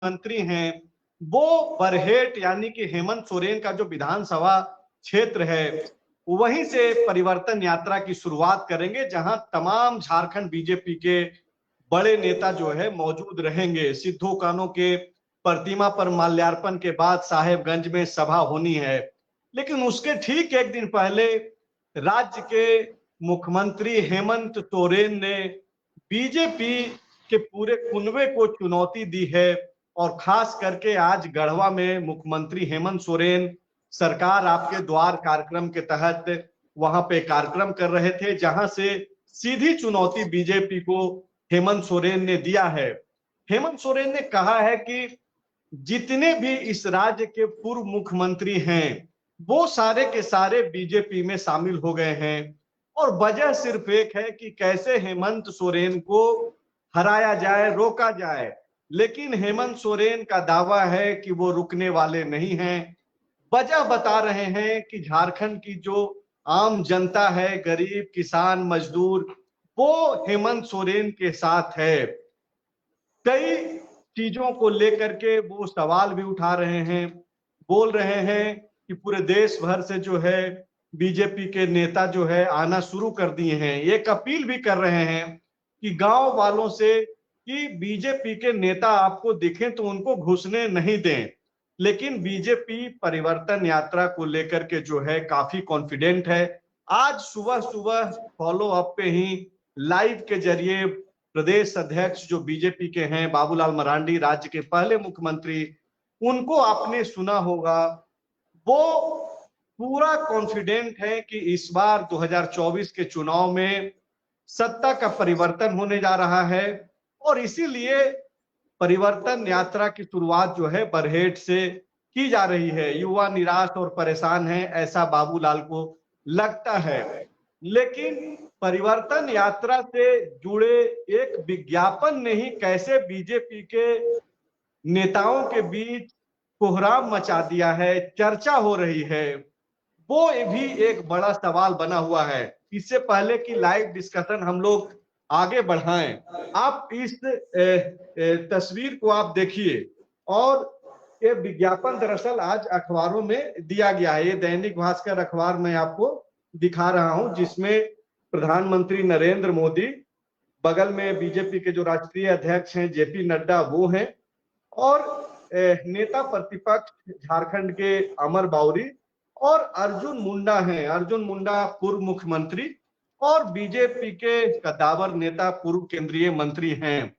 मंत्री हैं वो बरहेट यानी कि हेमंत सोरेन का जो विधानसभा क्षेत्र है वहीं से परिवर्तन यात्रा की शुरुआत करेंगे, जहां तमाम झारखंड बीजेपी के बड़े नेता जो है मौजूद रहेंगे। सिद्धू कान्हू के प्रतिमा पर माल्यार्पण के बाद साहेबगंज में सभा होनी है, लेकिन उसके ठीक एक दिन पहले राज्य के मुख्यमंत्री हेमंत सोरेन ने बीजेपी के पूरे कुनबे को चुनौती दी है। और खास करके आज गढ़वा में मुख्यमंत्री हेमंत सोरेन सरकार आपके द्वार कार्यक्रम के तहत वहां पे कार्यक्रम कर रहे थे, जहां से सीधी चुनौती बीजेपी को हेमंत सोरेन ने दिया है। हेमंत सोरेन ने कहा है कि जितने भी इस राज्य के पूर्व मुख्यमंत्री हैं वो सारे के सारे बीजेपी में शामिल हो गए हैं, और वजह सिर्फ एक है कि कैसे हेमंत सोरेन को हराया जाए, रोका जाए। लेकिन हेमंत सोरेन का दावा है कि वो रुकने वाले नहीं हैं। वजह बता रहे हैं कि झारखंड की जो आम जनता है, गरीब किसान मजदूर, वो हेमंत सोरेन के साथ है। कई चीजों को लेकर के वो सवाल भी उठा रहे हैं, बोल रहे हैं कि पूरे देश भर से जो है बीजेपी के नेता जो है आना शुरू कर दिए हैं। एक अपील भी कर रहे हैं कि गांव वालों से कि बीजेपी के नेता आपको दिखें तो उनको घुसने नहीं दें। लेकिन बीजेपी परिवर्तन यात्रा को लेकर के जो है काफी कॉन्फिडेंट है। आज सुबह सुबह फॉलो अप पे ही लाइव के जरिए प्रदेश अध्यक्ष जो बीजेपी के हैं बाबूलाल मरांडी, राज्य के पहले मुख्यमंत्री, उनको आपने सुना होगा, वो पूरा कॉन्फिडेंट है कि इस बार 2024 के चुनाव में सत्ता का परिवर्तन होने जा रहा है। और इसीलिए परिवर्तन यात्रा की शुरुआत जो है बरहेट से की जा रही है। युवा निराश और परेशान हैं, ऐसा बाबूलाल को लगता है। लेकिन परिवर्तन यात्रा से जुड़े एक विज्ञापन ने ही कैसे बीजेपी के नेताओं के बीच कोहराम मचा दिया है, चर्चा हो रही है, वो भी एक बड़ा सवाल बना हुआ है। इससे पहले कि लाइव डिस्कशन हम लोग आगे बढ़ाएं, आप इस तस्वीर को आप देखिए। और ये विज्ञापन दरअसल आज अखबारों में दिया गया है। ये दैनिक भास्कर अखबार में आपको दिखा रहा हूं, जिसमें प्रधानमंत्री नरेंद्र मोदी, बगल में बीजेपी के जो राष्ट्रीय अध्यक्ष हैं जेपी नड्डा वो हैं, और नेता प्रतिपक्ष झारखंड के अमर बाउरी और अर्जुन मुंडा हैं। अर्जुन मुंडा पूर्व मुख्यमंत्री और बीजेपी के कद्दावर नेता, पूर्व केंद्रीय मंत्री हैं।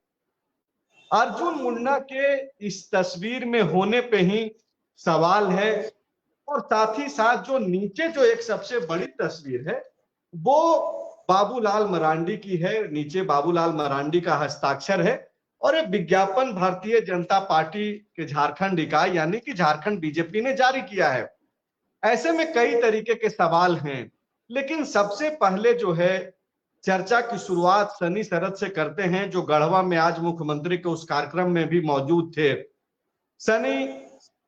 अर्जुन मुंडा के इस तस्वीर में होने पे ही सवाल है। और साथ ही साथ जो नीचे जो एक सबसे बड़ी तस्वीर है वो बाबूलाल मरांडी की है। नीचे बाबूलाल मरांडी का हस्ताक्षर है, और ये विज्ञापन भारतीय जनता पार्टी के झारखंड इकाई यानी कि झारखंड बीजेपी ने जारी किया है। ऐसे में कई तरीके के सवाल हैं, लेकिन सबसे पहले जो है चर्चा की शुरुआत सनी शरद से करते हैं, जो गढ़वा में आज मुख्यमंत्री के उस कार्यक्रम में भी मौजूद थे। सनी,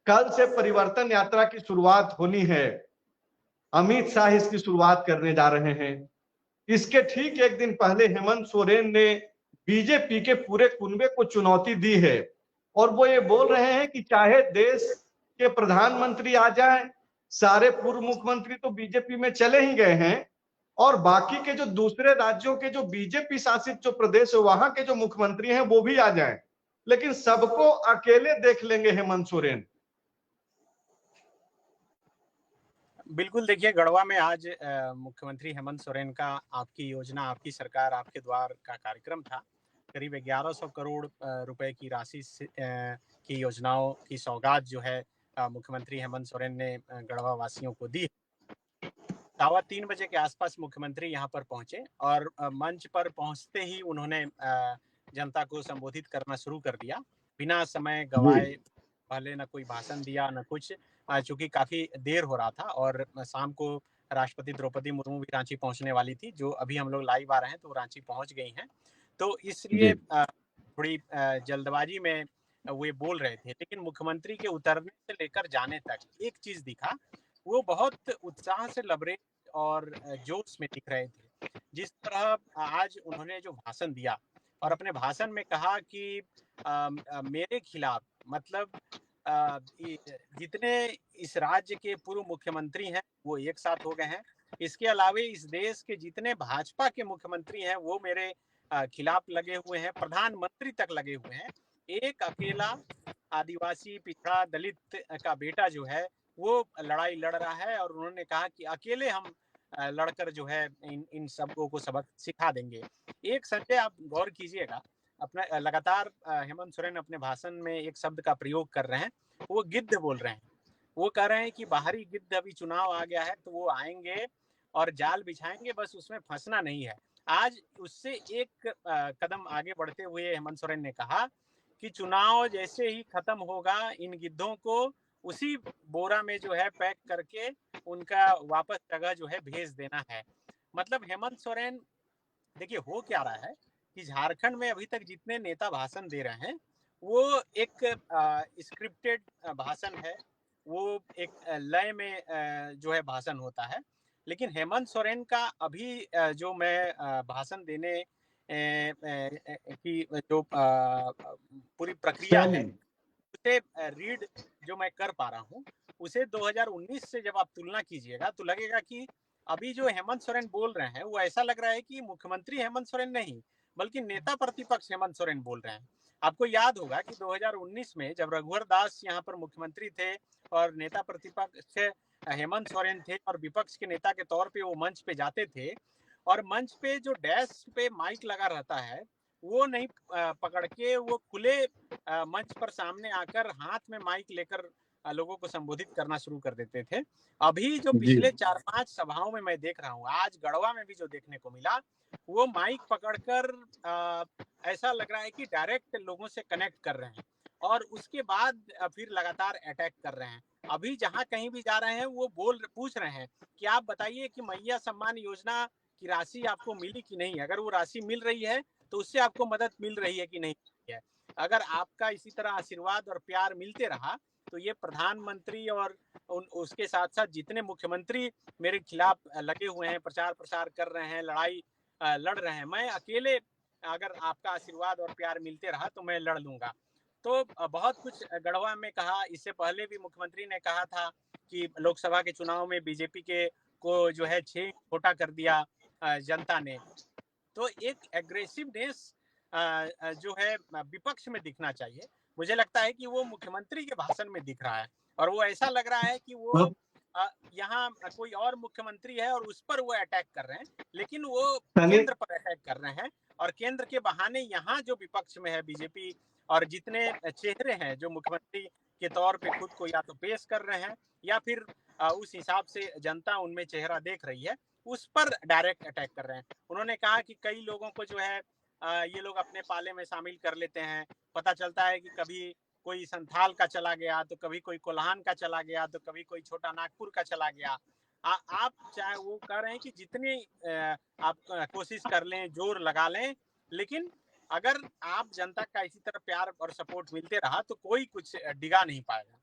कल से परिवर्तन यात्रा की शुरुआत होनी है, अमित शाह इसकी शुरुआत करने जा रहे हैं। इसके ठीक एक दिन पहले हेमंत सोरेन ने बीजेपी के पूरे कुनबे को चुनौती दी है, और वो ये बोल रहे हैं कि चाहे देश के प्रधानमंत्री आ जाएं, सारे पूर्व मुख्यमंत्री तो बीजेपी में चले ही गए हैं, और बाकी के जो दूसरे राज्यों के जो बीजेपी शासित जो प्रदेश है वहां के जो मुख्यमंत्री हैं वो भी आ जाएं, लेकिन सबको अकेले देख लेंगे हेमंत सोरेन। बिल्कुल, देखिए गढ़वा में आज मुख्यमंत्री हेमंत सोरेन का आपकी योजना, आपकी सरकार, आपके द्वार का कार्यक्रम था। करीब 1100 करोड़ रुपए की राशि की योजनाओं की सौगात जो है मुख्यमंत्री हेमंत सोरेन ने गढ़वा वासियों को दी। 3:15 बजे के आसपास मुख्यमंत्री यहाँ पर पहुंचे और मंच पर पहुंचते ही उन्होंने जनता को संबोधित करना शुरू कर दिया, बिना समय गवाए। पहले न कोई भाषण दिया न कुछ, चूंकि काफी देर हो रहा था और शाम को राष्ट्रपति द्रौपदी मुर्मू भी रांची पहुंचने वाली थी, जो अभी हम लोग लाइव आ रहे हैं तो रांची पहुंच गई हैं, तो इसलिए थोड़ी जल्दबाजी में वे बोल रहे थे। लेकिन मुख्यमंत्री के उतरने से लेकर जाने तक एक चीज दिखा, वो बहुत उत्साह से लबरेज और जोश में दिख रहे थे। जिस तरह आज उन्होंने जो भाषण दिया और अपने भाषण में कहा कि मेरे खिलाफ मतलब जितने इस राज्य के पूर्व मुख्यमंत्री हैं वो एक साथ हो गए हैं। इसके अलावे इस देश के जितने भाजपा के मुख्यमंत्री हैं वो मेरे खिलाफ लगे हुए हैं, प्रधानमंत्री तक लगे हुए हैं। एक अकेला आदिवासी पिछड़ा दलित का बेटा जो है वो लड़ाई लड़ रहा है और उन्होंने कहा कि अकेले हम लड़कर जो है इन सबको को सबक सिखा देंगे। एक संजय आप गौर कीजिएगा, अपना लगातार हेमंत सोरेन अपने भाषण में एक शब्द का प्रयोग कर रहे हैं, वो गिद्ध बोल रहे हैं। वो कह रहे हैं कि बाहरी गिद्ध, अभी चुनाव आ गया है तो वो आएंगे और जाल बिछाएंगे, बस उसमें फंसना नहीं है। आज उससे एक कदम आगे बढ़ते हुए हेमंत सोरेन ने कहा कि चुनाव जैसे ही खत्म होगा इन गिद्धों को उसी बोरा में जो है पैक करके उनका वापस जगह जो है भेज देना है। मतलब हेमंत सोरेन, देखिए हो क्या रहा है कि झारखंड में अभी तक जितने नेता भाषण दे रहे हैं वो एक स्क्रिप्टेड भाषण है, वो एक लय में जो है भाषण होता है। लेकिन हेमंत सोरेन का अभी जो मैं भाषण देने की जो पूरी प्रक्रिया है उसे रीड जो मैं कर पा रहा हूँ, उसे 2019 से जब आप तुलना कीजिएगा तो लगेगा कि अभी जो हेमंत सोरेन बोल रहे हैं वो ऐसा लग रहा है कि मुख्यमंत्री हेमंत सोरेन नहीं बल्कि नेता प्रतिपक्ष हेमंत सोरेन बोल रहे हैं। आपको याद होगा कि 2019 में जब रघुवर दास यहाँ पर मुख्यमंत्री थे और नेता प्रतिपक्ष हेमंत सोरेन थे और विपक्ष के नेता के तौर पे वो मंच पे जाते थे और मंच पे जो डैश पे माइक लगा रहता है वो नहीं पकड़ के वो खुले मंच पर सामने आकर हाथ में माइक लेकर लोगों को संबोधित करना शुरू कर देते थे। अभी जो पिछले 4-5 सभाओं में मैं देख रहा हूँ, आज गढ़वा में भी जो देखने को मिला, वो माइक पकड़कर ऐसा लग रहा है कि डायरेक्ट लोगों से कनेक्ट कर रहे हैं और उसके बाद फिर लगातार अटैक कर रहे हैं। अभी जहां कहीं भी जा रहे हैं वो पूछ रहे हैं कि आप बताइए कि मैया सम्मान योजना की राशि आपको मिली कि नहीं, अगर वो राशि मिल रही है तो उससे आपको मदद मिल रही है कि नहीं है। अगर आपका इसी तरह आशीर्वाद और प्यार मिलते रहा तो ये प्रधानमंत्री और उसके साथ साथ जितने मुख्यमंत्री मेरे खिलाफ लगे हुए हैं, प्रचार प्रसार कर रहे हैं, लड़ाई लड़ रहे हैं, मैं अकेले अगर आपका आशीर्वाद और प्यार मिलते रहा तो मैं लड़ लूंगा। तो बहुत कुछ गढ़वा में कहा। इससे पहले भी मुख्यमंत्री ने कहा था कि लोकसभा के चुनाव में बीजेपी के को जो है 6 छोटा कर दिया जनता ने। तो एक एग्रेसिवनेस जो है विपक्ष में दिखना चाहिए। मुझे लगता है कि वो मुख्यमंत्री के भाषण में दिख रहा है और वो ऐसा लग रहा है कि वो यहाँ कोई और मुख्यमंत्री है और उस पर वो अटैक कर रहे हैं, लेकिन वो केंद्र पर अटैक कर रहे हैं और केंद्र के बहाने यहाँ जो विपक्ष में है बीजेपी और जितने चेहरे हैं जो मुख्यमंत्री के तौर पे खुद को या तो पेश कर रहे हैं या फिर उस हिसाब से जनता उनमें चेहरा देख रही है, उस पर डायरेक्ट अटैक कर रहे हैं। उन्होंने कहा कि कई लोगों को जो है ये लोग अपने पाले में शामिल कर लेते हैं। पता चलता है कि कभी कोई संथाल का चला गया तो कभी कोई कोल्हान का चला गया तो कभी कोई छोटा नागपुर का चला गया। आप चाहे वो कह रहे हैं कि जितनी आप कोशिश कर लें, जोर लगा लें, लेकिन अगर आप जनता का इसी तरह प्यार और सपोर्ट मिलते रहा तो कोई कुछ डिगा नहीं पाएगा।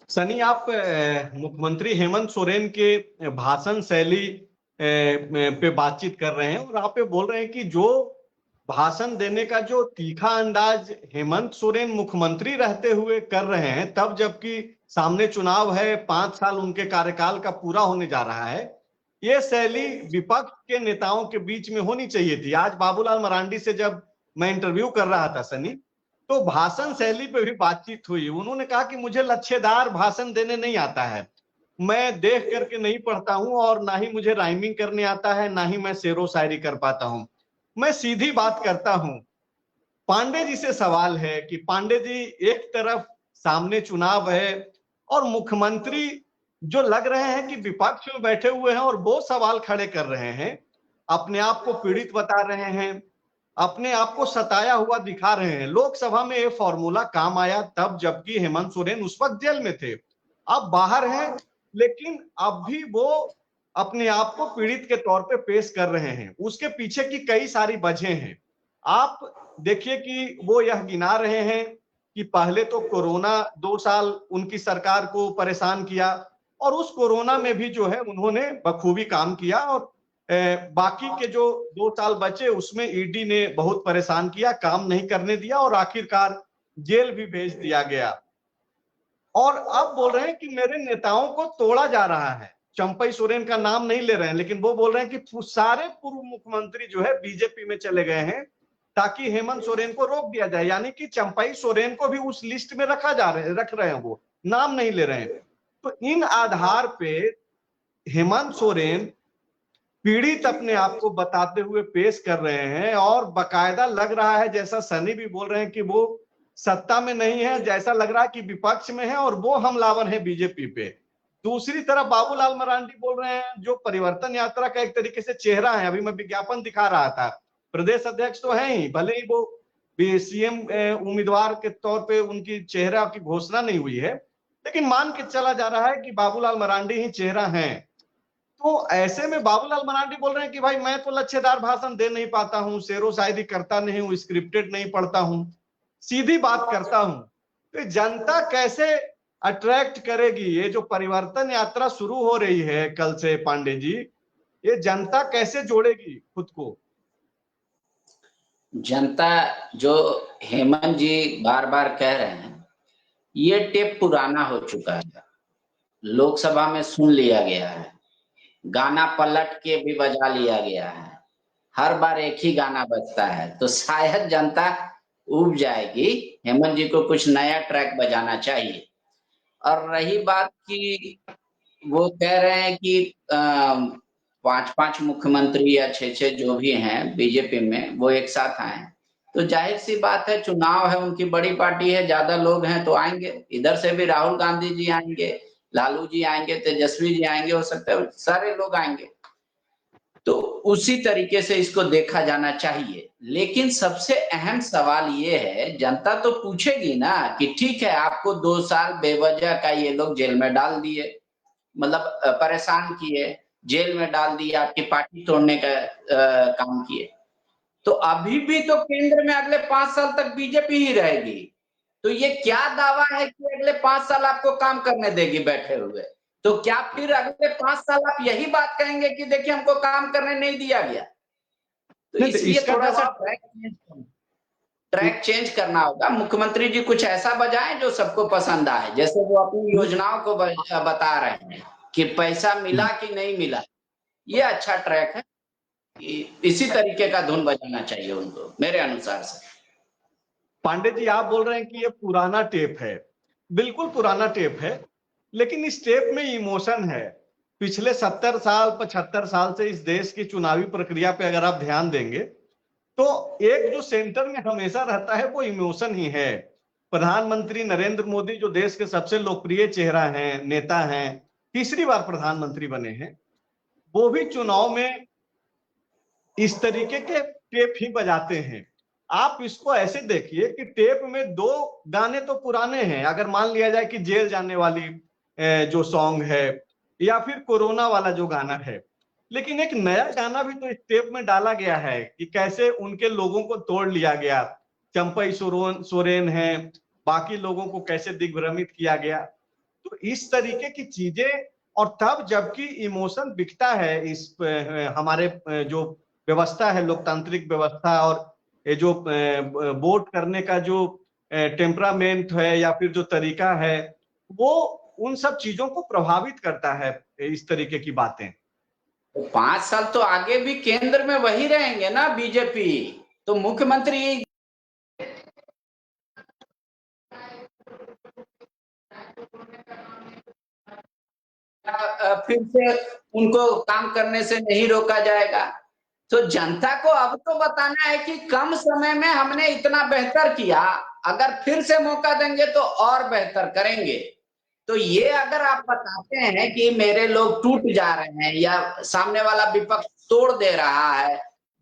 सनी, आप मुख्यमंत्री हेमंत सोरेन के भाषण शैली पे बातचीत कर रहे हैं और आप पे बोल रहे हैं कि जो भाषण देने का जो तीखा अंदाज हेमंत सोरेन मुख्यमंत्री रहते हुए कर रहे हैं, तब जबकि सामने चुनाव है, 5 साल उनके कार्यकाल का पूरा होने जा रहा है, ये शैली विपक्ष के नेताओं के बीच में होनी चाहिए थी। आज बाबूलाल मरांडी से जब मैं इंटरव्यू कर रहा था सनी, तो भाषण शैली पे भी बातचीत हुई। उन्होंने कहा कि मुझे लच्छेदार भाषण देने नहीं आता है, मैं देख करके नहीं पढ़ता हूं और ना ही मुझे राइमिंग करने आता है, ना ही मैं शेरो शायरी कर पाता हूं, मैं सीधी बात करता हूं। पांडे जी से सवाल है कि पांडे जी, एक तरफ सामने चुनाव है और मुख्यमंत्री जो लग रहे हैं कि विपक्ष में बैठे हुए हैं और वो सवाल खड़े कर रहे हैं, अपने आप को पीड़ित बता रहे हैं, अपने आप को सताया हुआ दिखा रहे हैं। लोकसभा में ये फॉर्मूला काम आया तब जबकि हेमंत सोरेन उस वक्त जेल में थे, अब बाहर हैं, लेकिन अब भी वो अपने आप को पीड़ित के तौर पे पेश कर रहे हैं। उसके पीछे की कई सारी वजह हैं। आप देखिए कि वो यह गिना रहे हैं कि पहले तो कोरोना 2 साल उनकी सरकार को परेशान किया और उस कोरोना में भी जो है उन्होंने बखूबी काम किया और बाकी के जो 2 साल बचे उसमें ईडी ने बहुत परेशान किया, काम नहीं करने दिया और आखिरकार जेल भी भेज दिया गया। और अब बोल रहे हैं कि मेरे नेताओं को तोड़ा जा रहा है। चंपई सोरेन का नाम नहीं ले रहे हैं, लेकिन वो बोल रहे हैं कि सारे पूर्व मुख्यमंत्री जो है बीजेपी में चले गए हैं ताकि हेमंत सोरेन को रोक दिया जाए, यानी कि चंपई सोरेन को भी उस लिस्ट में रख रहे हैं, वो नाम नहीं ले रहे हैं। तो इन आधार पे हेमंत सोरेन पीड़ित अपने आप को बताते हुए पेश कर रहे हैं, और बकायदा लग रहा है, जैसा सनी भी बोल रहे हैं कि वो सत्ता में नहीं है, जैसा लग रहा है कि विपक्ष में है और वो हमलावर है बीजेपी पे। दूसरी तरफ बाबूलाल मरांडी बोल रहे हैं, जो परिवर्तन यात्रा का एक तरीके से चेहरा है, अभी मैं विज्ञापन दिखा रहा था, प्रदेश अध्यक्ष तो है ही, भले ही वो सीएम उम्मीदवार के तौर पे उनकी चेहरा की घोषणा नहीं हुई है, लेकिन मान के चला जा रहा है कि बाबूलाल मरांडी ही चेहरा है। तो ऐसे में बाबूलाल मरांडी बोल रहे हैं कि भाई मैं तो लच्छेदार भाषण दे नहीं पाता हूं, शेरो शायरी करता नहीं हूं, स्क्रिप्टेड नहीं पढ़ता हूं, सीधी बात करता हूं। तो जनता कैसे अट्रैक्ट करेगी? ये जो परिवर्तन यात्रा शुरू हो रही है कल से पांडे जी, ये जनता कैसे जोड़ेगी खुद को? जनता जो हेमंत जी बार बार कह रहे हैं, ये टेप पुराना हो चुका है, लोकसभा में सुन लिया गया है, गाना पलट के भी बजा लिया गया है, हर बार एक ही गाना बजता है। तो शायद जनता उब जाएगी, हेमंत जी को कुछ नया ट्रैक बजाना चाहिए। और रही बात की वो कह रहे हैं कि 5-5 मुख्यमंत्री या 6-6 जो भी हैं बीजेपी में, वो एक साथ आए, तो जाहिर सी बात है, चुनाव है, उनकी बड़ी पार्टी है, ज्यादा लोग हैं तो आएंगे। इधर से भी राहुल गांधी जी आएंगे, लालू जी आएंगे, तेजस्वी जी आएंगे, हो सकता है सारे लोग आएंगे। तो उसी तरीके से इसको देखा जाना चाहिए। लेकिन सबसे अहम सवाल ये है, जनता तो पूछेगी ना कि ठीक है, आपको 2 साल बेवजह का ये लोग जेल में डाल दिए, मतलब परेशान किए, जेल में डाल दिया, आपकी पार्टी तोड़ने का काम किए, तो अभी भी तो केंद्र में अगले 5 साल तक बीजेपी ही रहेगी। तो ये क्या दावा है कि अगले 5 साल आपको काम करने देगी बैठे हुए? तो क्या फिर अगले 5 साल आप यही बात कहेंगे कि देखिए हमको काम करने नहीं दिया गया? तो इसलिए थोड़ा सा ट्रैक चेंज करना होगा। मुख्यमंत्री जी कुछ ऐसा बजाएं जो सबको पसंद आए, जैसे वो अपनी योजनाओं को बता रहे हैं कि पैसा मिला कि नहीं मिला, ये अच्छा ट्रैक है। इसी तरीके का धुन बजाना चाहिए उनको, मेरे अनुसार से। पांडे जी, आप बोल रहे हैं कि ये पुराना टेप है, बिल्कुल पुराना टेप है, लेकिन इस टेप में इमोशन है। पिछले 70 साल 75 साल से इस देश की चुनावी प्रक्रिया पे अगर आप ध्यान देंगे तो एक जो सेंटर में हमेशा रहता है वो इमोशन ही है। प्रधानमंत्री नरेंद्र मोदी जो देश के सबसे लोकप्रिय चेहरा हैं, नेता हैं, तीसरी बार प्रधानमंत्री बने हैं, वो भी चुनाव में इस तरीके के टेप ही बजाते हैं। आप इसको ऐसे देखिए कि टेप में 2 गाने तो पुराने हैं, अगर मान लिया जाए कि जेल जाने वाली जो सॉन्ग है या फिर कोरोना वाला जो गाना है, लेकिन एक नया गाना भी तो इस टेप में डाला गया है कि कैसे उनके लोगों को तोड़ लिया गया, चंपई सोरेन है, बाकी लोगों को कैसे दिग्भ्रमित किया गया। तो इस तरीके की चीजें, और तब जबकि इमोशन बिकता है इस हमारे जो व्यवस्था है, लोकतांत्रिक व्यवस्था, और ये जो वोट करने का जो टेम्परामेंट है या फिर जो तरीका है, वो उन सब चीजों को प्रभावित करता है, इस तरीके की बातें। तो 5 साल तो आगे भी केंद्र में वही रहेंगे ना बीजेपी, तो मुख्यमंत्री फिर से उनको काम करने से नहीं रोका जाएगा। तो जनता को अब तो बताना है कि कम समय में हमने इतना बेहतर किया, अगर फिर से मौका देंगे तो और बेहतर करेंगे। तो ये अगर आप बताते हैं कि मेरे लोग टूट जा रहे हैं या सामने वाला विपक्ष तोड़ दे रहा है,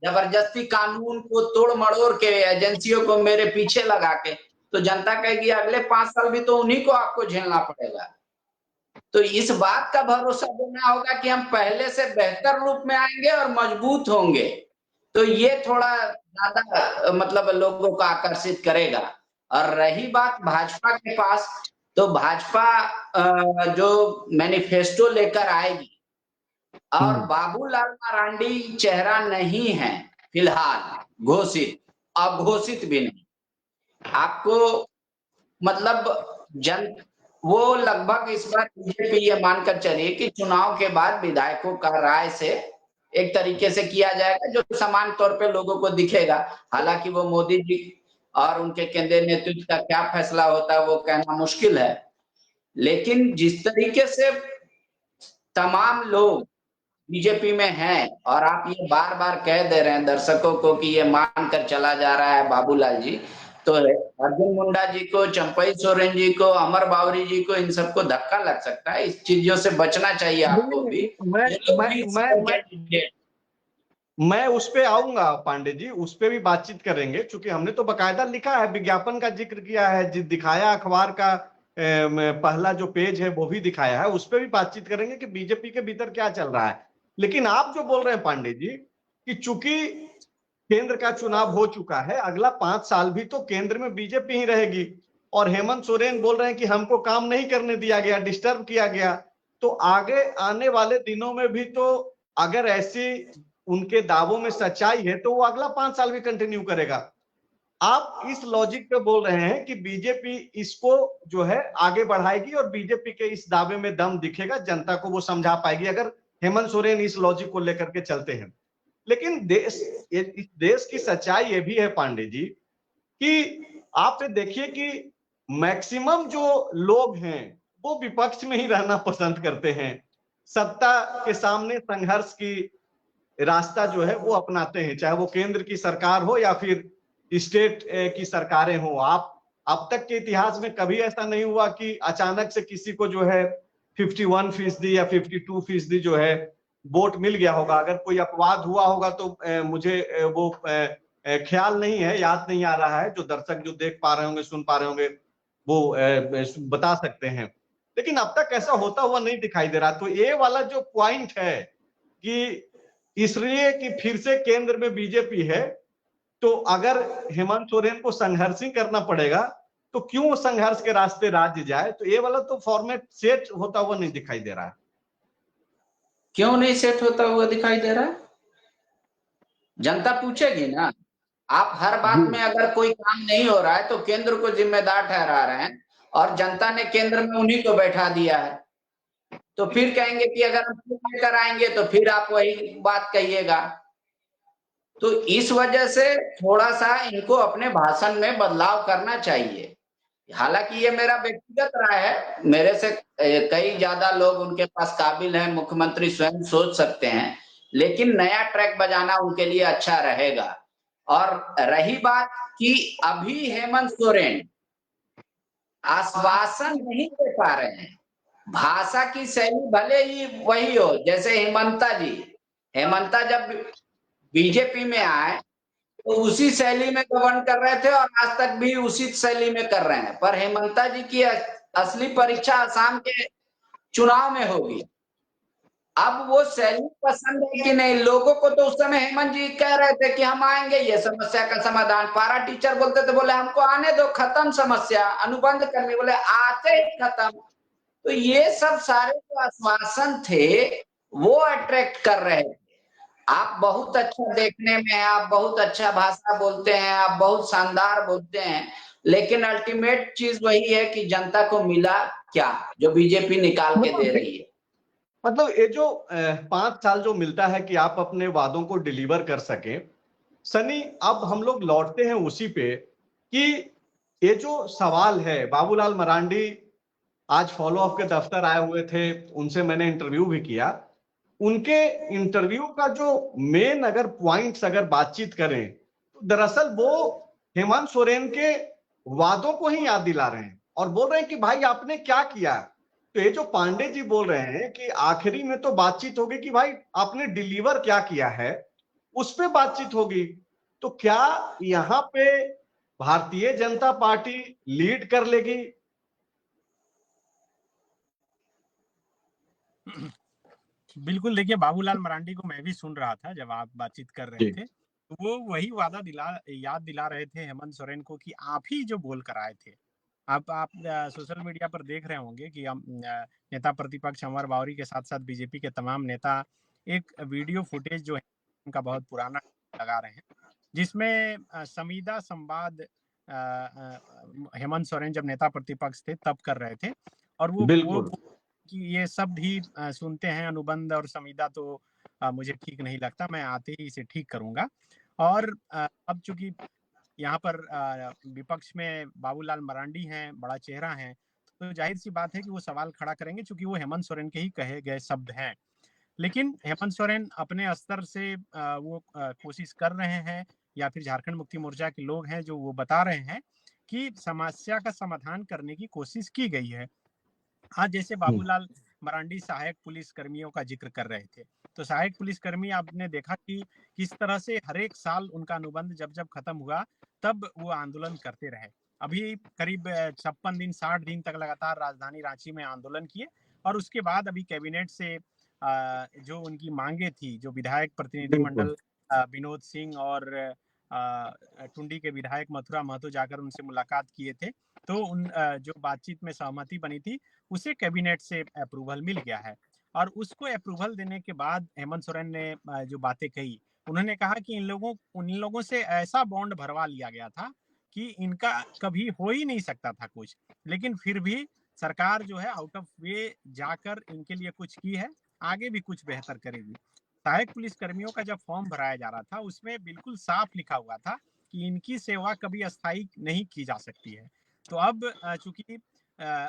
जबरदस्ती कानून को तोड़ मड़ोड़ के एजेंसियों को मेरे पीछे लगा के, तो जनता कहेगी अगले 5 साल भी तो उन्हीं को आपको झेलना पड़ेगा। तो इस बात का भरोसा देना होगा कि हम पहले से बेहतर रूप में आएंगे और मजबूत होंगे, तो ये थोड़ा ज्यादा मतलब लोगों को आकर्षित करेगा। और रही बात भाजपा के पास, तो भाजपा जो मैनिफेस्टो लेकर आएगी, और बाबूलाल मरांडी चेहरा नहीं है फिलहाल घोषित, अघोषित भी नहीं। आपको मतलब जन वो लगभग इस बार बीजेपी ये मानकर चलिए कि चुनाव के बाद विधायकों का राय से एक तरीके से किया जाएगा जो समान तौर पे लोगों को दिखेगा। हालांकि वो मोदी जी और उनके केंद्रीय नेतृत्व का क्या फैसला होता है वो कहना मुश्किल है, लेकिन जिस तरीके से तमाम लोग बीजेपी में हैं और आप ये बार बार कह दे रहे हैं दर्शकों को कि ये मान कर चला जा रहा है बाबूलाल जी, तो अर्जुन मुंडा जी को, चंपई सोरेन जी को, अमर बावरी जी को, इन सबको धक्का लग सकता है। इस चीजों से बचना चाहिए आपको भी। मैं ये लोग मैं भी इस मैं तरह मैं के मैं उस पे आऊंगा पांडे जी, उस पे भी बातचीत करेंगे, क्योंकि हमने तो बकायदा लिखा है, विज्ञापन का जिक्र किया है, दिखाया अखबार का पहला जो पेज है वो भी दिखाया है, उस पे भी बातचीत करेंगे कि बीजेपी के भीतर क्या चल रहा है। लेकिन आप जो बोल रहे हैं पांडे जी कि चूंकि केंद्र का चुनाव हो चुका है, अगला 5 साल भी तो केंद्र में बीजेपी ही रहेगी, और हेमंत सोरेन बोल रहे हैं कि हमको काम नहीं करने दिया गया, डिस्टर्ब किया गया, तो आगे आने वाले दिनों में भी तो अगर ऐसी उनके दावों में सच्चाई है तो वो अगला 5 साल भी कंटिन्यू करेगा। आप इस लॉजिक पे बोल रहे हैं कि बीजेपी इसको जो है आगे बढ़ाएगी और बीजेपी के इस दावे में दम दिखेगा, जनता को वो समझा पाएगी अगर हेमंत सोरेन इस लॉजिक को लेकर के चलते हैं। लेकिन इस देश की सच्चाई ये भी है पांडे जी कि आप ये देखिए कि मैक्सिमम जो लोग हैं वो विपक्ष में ही रहना पसंद करते हैं, सत्ता के सामने संघर्ष की रास्ता जो है वो अपनाते हैं, चाहे वो केंद्र की सरकार हो या फिर स्टेट की सरकारें हो। आप अब तक के इतिहास में कभी ऐसा नहीं हुआ कि अचानक से किसी को जो है 51% या 52% जो है वोट मिल गया होगा। अगर कोई अपवाद हुआ होगा तो मुझे वो ख्याल नहीं है, याद नहीं आ रहा है, जो दर्शक जो देख पा रहे होंगे, सुन पा रहे होंगे, वो बता सकते हैं। लेकिन अब तक ऐसा होता हुआ नहीं दिखाई दे रहा। तो ये वाला जो पॉइंट है कि इसलिए कि फिर से केंद्र में बीजेपी है, तो अगर हेमंत सोरेन को संघर्ष ही करना पड़ेगा तो क्यों संघर्ष के रास्ते राज्य जाए। तो ये वाला तो फॉर्मेट सेट होता हुआ नहीं दिखाई दे रहा है। क्यों नहीं सेट होता हुआ दिखाई दे रहा है? जनता पूछेगी ना। आप हर बात में अगर कोई काम नहीं हो रहा है तो केंद्र को जिम्मेदार ठहरा रहे हैं और जनता ने केंद्र में उन्हीं को बैठा दिया है, तो फिर कहेंगे कि अगर हम खुद लेकर आएंगे तो फिर आप वही बात कहिएगा। तो इस वजह से थोड़ा सा इनको अपने भाषण में बदलाव करना चाहिए। हालांकि ये मेरा व्यक्तिगत राय है, मेरे से कई ज्यादा लोग उनके पास काबिल हैं, मुख्यमंत्री स्वयं सोच सकते हैं, लेकिन नया ट्रैक बजाना उनके लिए अच्छा रहेगा। और रही बात कि अभी हेमंत सोरेन आश्वासन नहीं दे पा रहे हैं, भाषा की शैली भले ही वही हो, जैसे हेमंता जब बीजेपी में आए तो उसी शैली में गवर्न कर रहे थे और आज तक भी उसी शैली में कर रहे हैं, पर हेमंता जी की असली परीक्षा असम के चुनाव में होगी। अब वो शैली पसंद है कि नहीं लोगों को। तो उस समय हेमंत जी कह रहे थे कि हम आएंगे, ये समस्या का समाधान। पारा टीचर बोलते थे, बोले हमको आने दो, खत्म समस्या, अनुबंध करने, बोले आते ही खत्म। तो ये सब सारे जो आश्वासन थे वो अट्रैक्ट कर रहे थे। आप बहुत अच्छा देखने में, आप बहुत अच्छा भाषा बोलते हैं, आप बहुत शानदार बोलते हैं, लेकिन अल्टीमेट चीज वही है कि जनता को मिला क्या जो बीजेपी निकाल के दे रही है। मतलब ये जो 5 साल जो मिलता है कि आप अपने वादों को डिलीवर कर सके सनी, अब हम लोग लौटते हैं उसी पे कि ये जो सवाल है, बाबूलाल मरांडी आज फॉलो अप के दफ्तर आए हुए थे, उनसे मैंने इंटरव्यू भी किया। उनके इंटरव्यू का जो मेन अगर पॉइंट्स अगर बातचीत करें तो दरअसल वो हेमंत सोरेन के वादों को ही याद दिला रहे हैं और बोल रहे हैं कि भाई आपने क्या किया। तो ये जो पांडे जी बोल रहे हैं कि आखिरी में तो बातचीत होगी कि भाई आपने डिलीवर क्या किया है, उस पे बातचीत होगी। तो क्या यहां पे भारतीय जनता पार्टी लीड कर लेगी? बिल्कुल, देखिए बाबूलाल मरांडी को मैं भी सुन रहा था जब आप बातचीत कर रहे थे, तो वो वही वादा याद दिला रहे थे हेमंत सोरेन को कि आप ही जो बोल कर आए थे। आप सोशल मीडिया पर देख रहे होंगे कि हम नेता प्रतिपक्ष अमर बावरी के साथ-साथ बीजेपी के तमाम नेता एक वीडियो फुटेज जो है उनका बहुत पुराना लगा रहे हैं, जिसमें संविदा संवाद हेमंत सोरेन जब नेता प्रतिपक्ष थे तब कर रहे थे। और वो बिल्कुल। कि ये शब्द ही सुनते हैं अनुबंध और संविदा, तो मुझे ठीक नहीं लगता, मैं आते ही इसे ठीक करूंगा। और अब चूंकि यहाँ पर विपक्ष में बाबूलाल मरांडी हैं, बड़ा चेहरा है, तो जाहिर सी बात है कि वो सवाल खड़ा करेंगे, चूंकि वो हेमंत सोरेन के ही कहे गए शब्द हैं। लेकिन हेमंत सोरेन अपने स्तर से वो कोशिश कर रहे हैं, या फिर झारखंड मुक्ति मोर्चा के लोग हैं जो वो बता रहे हैं कि समस्या का समाधान करने की कोशिश की गई है। आज जैसे बाबूलाल मरांडी सहायक पुलिस कर्मियों का जिक्र कर रहे थे, तो सहायक पुलिसकर्मी आपने देखा कि किस तरह से हर एक साल उनका अनुबंध जब जब खत्म हुआ तब वो आंदोलन करते रहे। अभी करीब 56 दिन 60 दिन तक लगातार राजधानी रांची में आंदोलन किए, और उसके बाद अभी कैबिनेट से जो उनकी मांगे थी, जो विधायक प्रतिनिधिमंडल विनोद सिंह और टुंडी के विधायक मथुरा महतो जाकर उनसे मुलाकात किए थे, तो उन जो बातचीत में सहमति बनी थी उसे कैबिनेट से अप्रूवल मिल गया है। और उसको अप्रूवल देने के बाद हेमंत सोरेन ने जो बातें कही, उन्होंने कहा कि उन लोगों से ऐसा बॉन्ड भरवा लिया गया था कि इनका कभी हो ही नहीं सकता था कुछ, लेकिन फिर भी सरकार जो है आउट ऑफ वे जाकर इनके लिए कुछ की है, आगे भी कुछ बेहतर करेगी। सहायक पुलिस कर्मियों का जब फॉर्म भराया जा रहा था उसमें बिल्कुल साफ लिखा हुआ था कि इनकी सेवा कभी अस्थायी नहीं की जा सकती है। तो अब चूंकि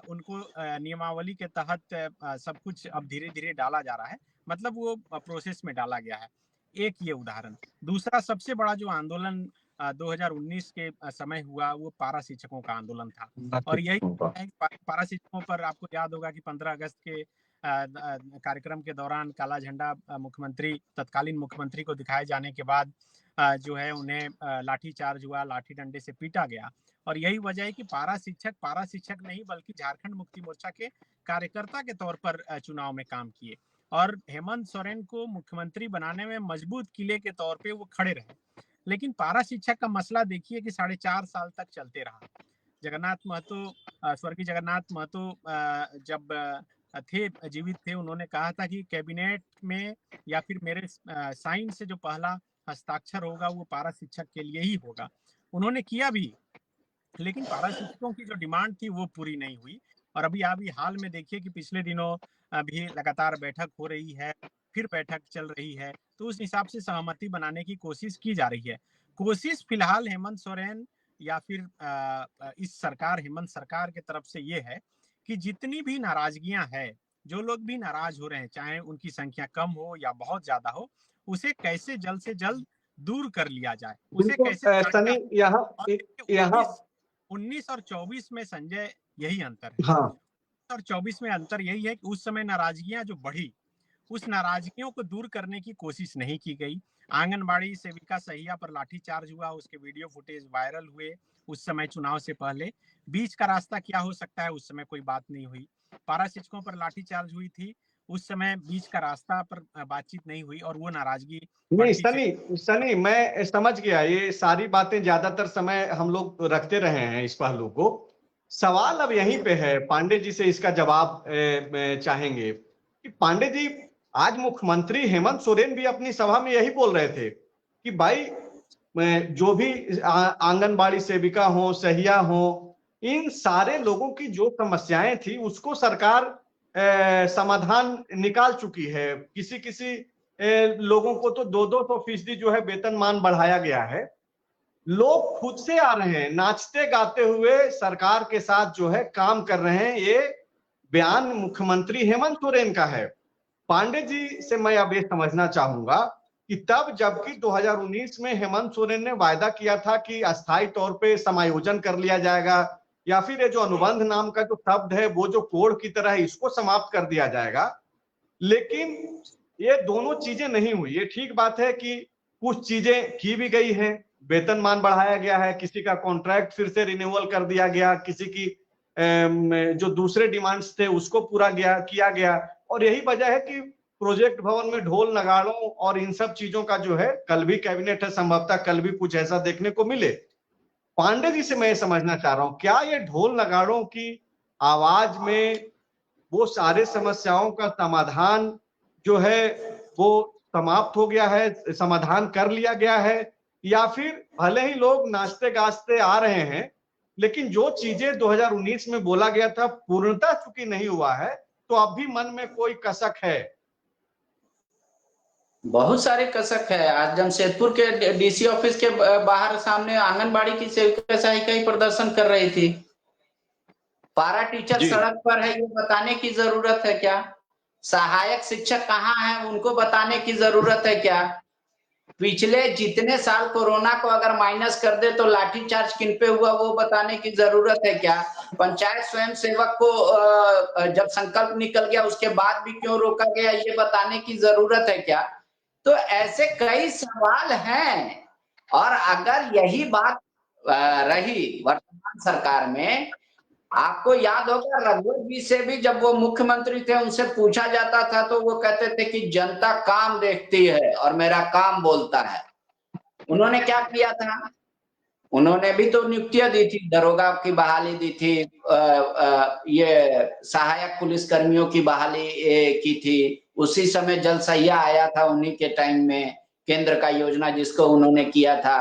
उनको नियमावली के तहत सब कुछ अब धीरे धीरे डाला जा रहा है, मतलब वो प्रोसेस में डाला गया है। एक ये उदाहरण। दूसरा सबसे बड़ा जो आंदोलन 2019 के समय हुआ, वो पारा शिक्षकों का आंदोलन था। और यही है, पारा शिक्षकों पर आपको याद होगा कि 15 अगस्त के कार्यक्रम के दौरान काला झंडा मुख्यमंत्री, तत्कालीन मुख्यमंत्री को दिखाए जाने के बाद जो है उन्हें लाठी चार्ज हुआ, लाठी डंडे से पीटा गया। और यही वजह है कि पारा शिक्षक नहीं बल्कि झारखंड मुक्ति मोर्चा के कार्यकर्ता के तौर पर चुनाव में काम किए, और हेमंत सोरेन को मुख्यमंत्री बनाने में मजबूत किले के तौर पे वो खड़े रहे। लेकिन पारा शिक्षक का मसला देखिए कि 4.5 साल तक चलते रहा। जगन्नाथ महतो, स्वर्गीय जगन्नाथ महतो जब थे, जीवित थे, उन्होंने कहा था कि कैबिनेट में या फिर मेरे साइन से जो पहला हस्ताक्षर होगा वो पारा शिक्षक के लिए ही होगा। उन्होंने किया भी, लेकिन पारा शिक्षकों की जो डिमांड थी वो पूरी नहीं हुई। और अभी हाल में देखिए कि पिछले दिनों अभी लगातार बैठक हो रही है, फिर बैठक चल रही है, तो उस हिसाब से सहमति बनाने की कोशिश की जा रही है। कोशिश फिलहाल हेमंत सोरेन या फिर इस सरकार, हेमंत सरकार की तरफ से ये है कि जितनी भी नाराजगियां हैं, जो लोग भी नाराज हो रहे हैं, चाहे उनकी संख्या कम हो या बहुत ज्यादा हो, उसे कैसे जल्द से जल्द दूर कर लिया जाए, उसे कैसे सनी, यहाँ 19 और 24 में संजय यही अंतर है। हाँ, और 24 में अंतर यही है कि उस समय नाराजगियां जो बढ़ी, उस नाराजगियों को दूर करने की कोशिश नहीं की गई। आंगनबाड़ी सेविका सहिया पर लाठीचार्ज हुआ, उसके वीडियो फुटेज वायरल हुए उस समय चुनाव से पहले। बीच का रास्ता क्या हो सकता है, उस समय कोई बात नहीं हुई। पारा शिक्षकों पर लाठीचार्ज हुई थी, उस समय बीच का रास्ता पर बातचीत नहीं हुई, और वो नाराजगी नहीं बढ़ती सनी, मैं समझ गया, ये सारी बातें ज्यादातर समय हम लोग रखते रहे हैं इस पहलू को। सवाल अब यहीं पे है, पांडे जी से इसका जवाब चाहेंगे कि पांडे जी, आज मुख्यमंत्री हेमंत सोरेन भी अपनी सभा में यही बोल रहे थे कि भाई जो भी आंगनबाड़ी सेविका हो, सहिया हो, इन सारे लोगों की जो समस्याएं थी उसको सरकार समाधान निकाल चुकी है। किसी किसी लोगों को तो 200-200% जो है वेतनमान बढ़ाया गया है। लोग खुद से आ रहे हैं, नाचते गाते हुए सरकार के साथ जो है काम कर रहे हैं। ये बयान मुख्यमंत्री हेमंत सोरेन का है। पांडे जी से मैं अब ये समझना चाहूंगा कि तब जबकि 2019 में हेमंत सोरेन ने वायदा किया था कि अस्थायी तौर पे समायोजन कर लिया जाएगा, या फिर ये जो अनुबंध नाम का जो शब्द है वो जो कोड की तरह है इसको समाप्त कर दिया जाएगा, लेकिन ये दोनों चीजें नहीं हुई। ये ठीक बात है कि कुछ चीजें की भी गई हैं, वेतनमान बढ़ाया गया है, किसी का कॉन्ट्रैक्ट फिर से रिन्यूअल कर दिया गया, किसी की जो दूसरे डिमांड्स थे उसको पूरा किया गया। और यही वजह है कि प्रोजेक्ट भवन में ढोल नगाड़ों और इन सब चीजों का जो है, कल भी कैबिनेट है, संभवतः कल भी कुछ ऐसा देखने को मिले। पांडे जी से मैं समझना चाह रहा हूं, क्या ये ढोल नगाड़ों की आवाज में वो सारे समस्याओं का समाधान जो है वो समाप्त हो गया है, समाधान कर लिया गया है, या फिर भले ही लोग नाचते गाजते आ रहे हैं, लेकिन जो चीजें 2019 में बोला गया था पूर्णतः चूंकि नहीं हुआ है, तो अब भी मन में कोई कसक है? बहुत सारे कसक है। आज जमशेदपुर के डीसी ऑफिस के बाहर सामने आंगनबाड़ी की सेविका सहायिका ही प्रदर्शन कर रही थी। पारा टीचर जी। सड़क पर है, ये बताने की जरूरत है क्या? सहायक शिक्षक कहाँ है, उनको बताने की जरूरत है क्या? पिछले जितने साल कोरोना को अगर माइनस कर दे तो लाठीचार्ज किन पे हुआ वो बताने की जरूरत है क्या? पंचायत स्वयं सेवक को जब संकल्प निकल गया उसके बाद भी क्यों रोका गया, ये बताने की जरूरत है क्या? तो ऐसे कई सवाल हैं। और अगर यही बात रही वर्तमान सरकार में, आपको याद होगा रघुवर जी से भी जब वो मुख्यमंत्री थे उनसे पूछा जाता था तो वो कहते थे कि जनता काम देखती है और मेरा काम बोलता है। उन्होंने क्या किया था? उन्होंने भी तो नियुक्तियां दी थी, दरोगा की बहाली दी थी, ये सहायक पुलिस कर्मियों की बहाली की थी। उसी समय जल सहिया आया था उन्हीं के टाइम में, केंद्र का योजना जिसको उन्होंने किया था।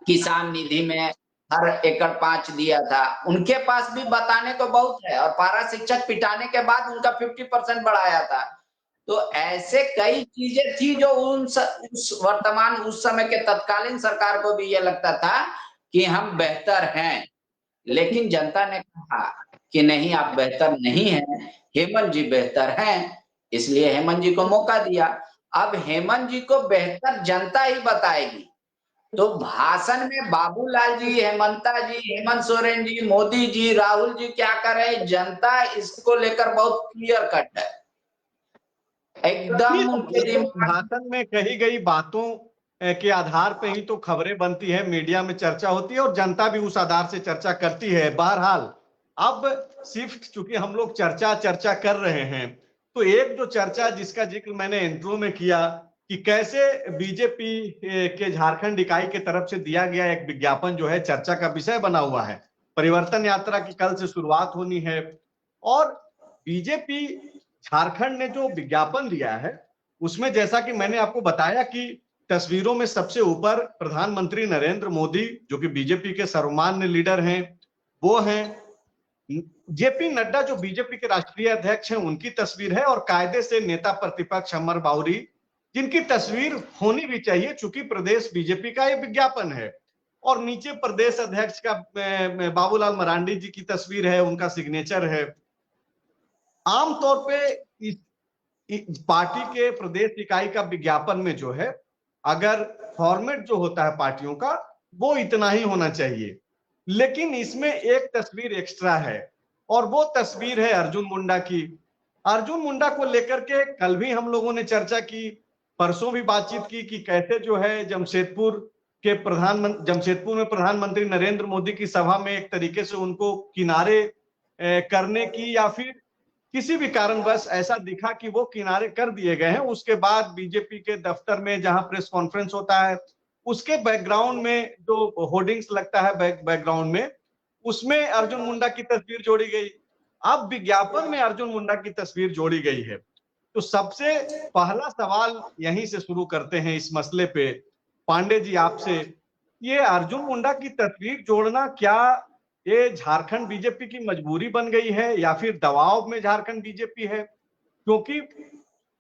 किसान निधि में हर एकड़ 5 दिया था। उनके पास भी बताने को बहुत है। और पारा शिक्षक पिटाने के बाद उनका 50% बढ़ाया था। तो ऐसे कई चीजें थी जो उस वर्तमान उस समय के तत्कालीन सरकार को भी ये लगता था कि हम बेहतर हैं, लेकिन जनता ने कहा कि नहीं, आप बेहतर नहीं हैं, हेमंत जी बेहतर हैं, इसलिए हेमंत जी को मौका दिया। अब हेमंत जी को बेहतर जनता ही बताएगी। तो भाषण में बाबूलाल जी, हेमंता जी, हेमंत सोरेन जी, मोदी जी, राहुल जी क्या कर रहे हैं, जनता इसको लेकर बहुत क्लियर कट है, एकदम उनके तो दिमाग। भाषण में कही गई बातों के आधार पे ही तो खबरें बनती है, मीडिया में चर्चा होती है और जनता भी उस आधार से चर्चा करती है। बहरहाल अब सिर्फ चूंकि हम लोग चर्चा कर रहे हैं, तो एक जो चर्चा जिसका जिक्र मैंने इंट्रो में किया कि कैसे बीजेपी के झारखंड इकाई के तरफ से दिया गया एक विज्ञापन जो है चर्चा का विषय बना हुआ है। परिवर्तन यात्रा की कल से शुरुआत होनी है और बीजेपी झारखंड ने जो विज्ञापन दिया है उसमें जैसा कि मैंने आपको बताया कि तस्वीरों में सबसे ऊपर प्रधानमंत्री नरेंद्र मोदी जो कि बीजेपी के सर्वमान्य लीडर हैं, वो हैं। जेपी नड्डा जो बीजेपी के राष्ट्रीय अध्यक्ष हैं उनकी तस्वीर है और कायदे से नेता प्रतिपक्ष अमर बाउरी जिनकी तस्वीर होनी भी चाहिए चूंकि प्रदेश बीजेपी का ये विज्ञापन है। और नीचे प्रदेश अध्यक्ष का बाबूलाल मरांडी जी की तस्वीर है, उनका सिग्नेचर है। आमतौर पे इस पार्टी के प्रदेश इकाई का विज्ञापन में जो है अगर फॉर्मेट जो होता है पार्टियों का वो इतना ही होना चाहिए, लेकिन इसमें एक तस्वीर एक्स्ट्रा है और वो तस्वीर है अर्जुन मुंडा की। अर्जुन मुंडा को लेकर के कल भी हम लोगों ने चर्चा की, परसों भी बातचीत की कि कैसे जो है जमशेदपुर में प्रधानमंत्री नरेंद्र मोदी की सभा में एक तरीके से उनको किनारे करने की या फिर किसी भी कारणवश ऐसा दिखा कि वो किनारे कर दिए गए हैं। उसके बाद बीजेपी के दफ्तर में जहां प्रेस कॉन्फ्रेंस होता है उसके बैकग्राउंड में जो होर्डिंग्स लगता है बैकग्राउंड में, उसमें अर्जुन मुंडा की तस्वीर जोड़ी गई। अब विज्ञापन में अर्जुन मुंडा की तस्वीर जोड़ी गई है। तो सबसे पहला सवाल यहीं से शुरू करते हैं इस मसले पे पांडे जी आपसे, ये अर्जुन मुंडा की तस्वीर जोड़ना क्या ये झारखंड बीजेपी की मजबूरी बन गई है या फिर दबाव में झारखंड बीजेपी है? क्योंकि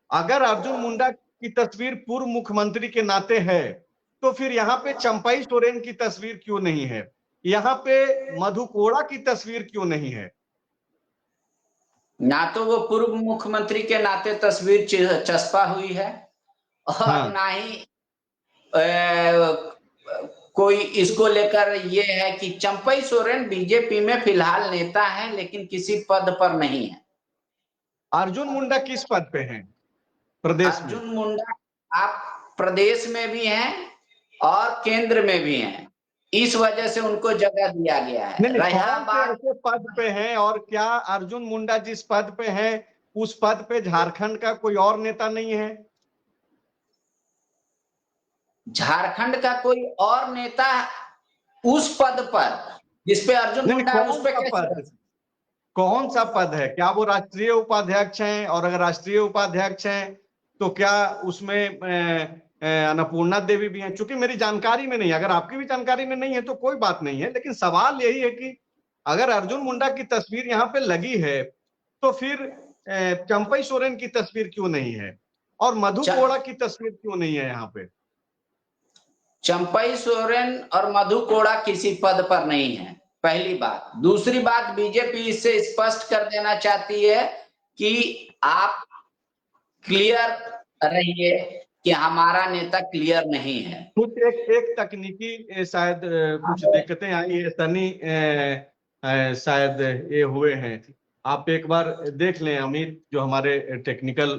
अगर अर्जुन मुंडा की तस्वीर पूर्व मुख्यमंत्री के नाते है तो फिर यहाँ पे चंपई सोरेन की तस्वीर क्यों नहीं है, यहाँ पे मधु कोड़ा की तस्वीर क्यों नहीं है? ना तो वो पूर्व मुख्यमंत्री के नाते तस्वीर चस्पा हुई है और हाँ। ना ही कोई इसको लेकर ये है कि चंपई सोरेन बीजेपी में फिलहाल नेता है लेकिन किसी पद पर नहीं है। अर्जुन मुंडा किस पद पे हैं प्रदेश में? अर्जुन मुंडा आप प्रदेश में भी हैं और केंद्र में भी हैं, इस वजह से उनको जगह दिया गया है। नहीं, रहा कौन से बात, ऐसे पद पे हैं और क्या अर्जुन मुंडा जिस पद पे हैं उस पद पे झारखंड का कोई और नेता नहीं है? झारखंड का कोई और नेता उस पद पर जिस पे अर्जुन नहीं, मुंडा है उस पे कैसे? कौन सा पद है? क्या वो राष्ट्रीय उपाध्यक्ष हैं? और अगर राष्ट्रीय उपाध्यक्ष हैं तो क्या उसमें अन्नपूर्णा देवी भी हैं। चूंकि मेरी जानकारी में नहीं, अगर आपकी भी जानकारी में नहीं है तो कोई बात नहीं है, लेकिन सवाल यही है कि अगर अर्जुन मुंडा की तस्वीर यहाँ पे लगी है तो फिर चंपई सोरेन की तस्वीर क्यों नहीं है और मधु कोड़ा की तस्वीर क्यों नहीं है यहाँ पे? चंपई सोरेन और मधु कोड़ा किसी पद पर नहीं है, पहली बात। दूसरी बात, बीजेपी इससे स्पष्ट कर देना चाहती है कि आप क्लियर रहिए कि हमारा नेता क्लियर नहीं है। कुछ एक तकनीकी शायद कुछ दिक्कतें आई है, सनी शायद ये हुए हैं। आप एक बार देख लें, अमित जो हमारे टेक्निकल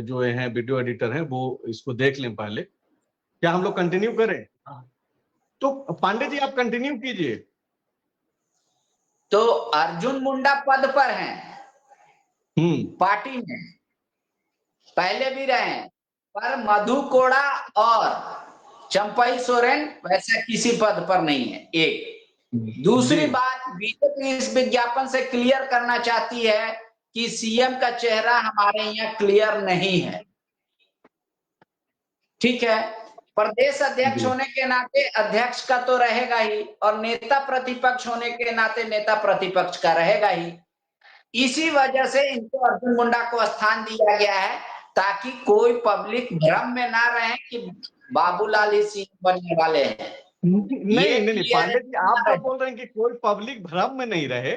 जो हैं वीडियो एडिटर हैं, वो इसको देख लें पहले। क्या हम लोग कंटिन्यू करें? तो पांडे जी आप कंटिन्यू कीजिए। तो अर्जुन मुंडा पद पर हैं पार्टी में, पहले भी रहे, पर मधु कोड़ा और चंपई सोरेन वैसा किसी पद पर नहीं है। एक दूसरी बात, बीजेपी इस विज्ञापन से क्लियर करना चाहती है कि सीएम का चेहरा हमारे यहाँ क्लियर नहीं है। ठीक है, प्रदेश अध्यक्ष होने के नाते अध्यक्ष का तो रहेगा ही, और नेता प्रतिपक्ष होने के नाते नेता प्रतिपक्ष का रहेगा ही। इसी वजह से इनको अर्जुन मुंडा को स्थान दिया गया है, ताकि कोई पब्लिक भ्रम में ना रहे कि बाबूलाल ही सीएम बनने वाले हैं। नहीं पांडे जी, आप तो बोल रहे हैं कि कोई पब्लिक भ्रम में नहीं रहे।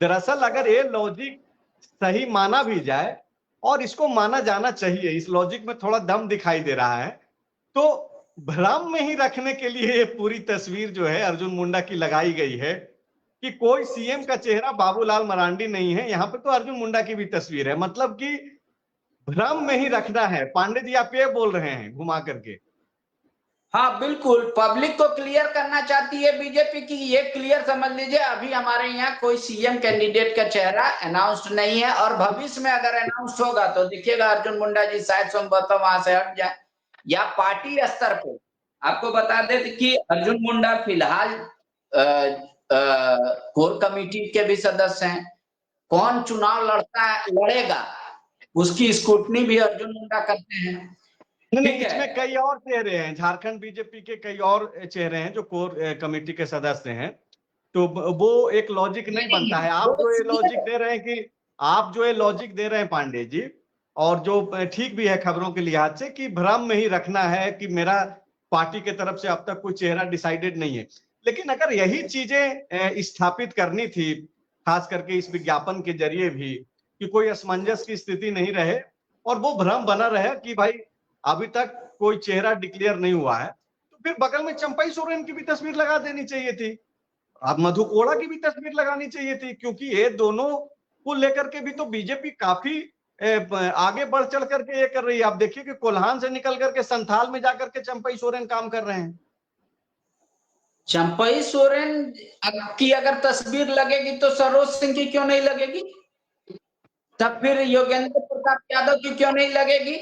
दरअसल अगर ये लॉजिक सही माना भी जाए, और इसको माना जाना चाहिए, इस लॉजिक में थोड़ा दम दिखाई दे रहा है, तो भ्रम में ही रखने के लिए ये पूरी तस्वीर जो है अर्जुन मुंडा की लगाई गई है कि कोई सीएम का चेहरा बाबूलाल मरांडी नहीं है, यहाँ पे तो अर्जुन मुंडा की भी तस्वीर है। मतलब कि भ्रम में ही रखना है। पांडे जी आप ये बोल रहे हैं घुमा करके? हाँ बिल्कुल, पब्लिक को क्लियर करना चाहती है बीजेपी की। ये क्लियर समझ लीजिए, अभी हमारे यहाँ कोई सीएम कैंडिडेट का चेहरा अनाउंस्ड नहीं है, और भविष्य में अगर अनाउंस होगा तो देखिएगा अर्जुन मुंडा जी शायद संभवतः वहां से हट जाए, या पार्टी स्तर पे। आपको बता दें कि अर्जुन मुंडा फिलहाल कोर कमेटी के भी सदस्य हैं। कौन चुनाव लड़ेगा उसकी स्क्रूटनी भी अर्जुन मुंडा करते हैं। नहीं, इसमें कई और चेहरे हैं, झारखंड बीजेपी के कई और चेहरे हैं जो कोर कमेटी के सदस्य हैं, तो वो एक लॉजिक नहीं बनता है। आप जो ये लॉजिक दे रहे हैं कि आप जो ये लॉजिक दे रहे हैं पांडे जी, और जो ठीक भी है खबरों के लिहाज से, कि भ्रम में ही रखना है कि मेरा पार्टी के तरफ से अब तक कोई चेहरा डिसाइडेड नहीं है। लेकिन अगर यही चीजें स्थापित करनी थी, खास करके इस विज्ञापन के जरिए भी, कि कोई असमंजस की स्थिति नहीं रहे और वो भ्रम बना रहे कि भाई अभी तक कोई चेहरा डिक्लेयर नहीं हुआ है, तो फिर बगल में चंपई सोरेन की भी तस्वीर लगा देनी चाहिए थी, अब मधु कोड़ा की भी तस्वीर लगानी चाहिए थी, क्योंकि ये दोनों को लेकर के भी तो बीजेपी काफी आगे बढ़ चढ़ करके ये कर रही है। आप देखिए कि कोल्हान से निकल करके संथाल में जाकर के चंपई सोरेन काम कर रहे हैं। चंपई सोरेन की अगर तस्वीर लगेगी तो सरोज सिंह की क्यों नहीं लगेगी? तब फिर योगेंद्र प्रताप यादव की क्यों नहीं लगेगी?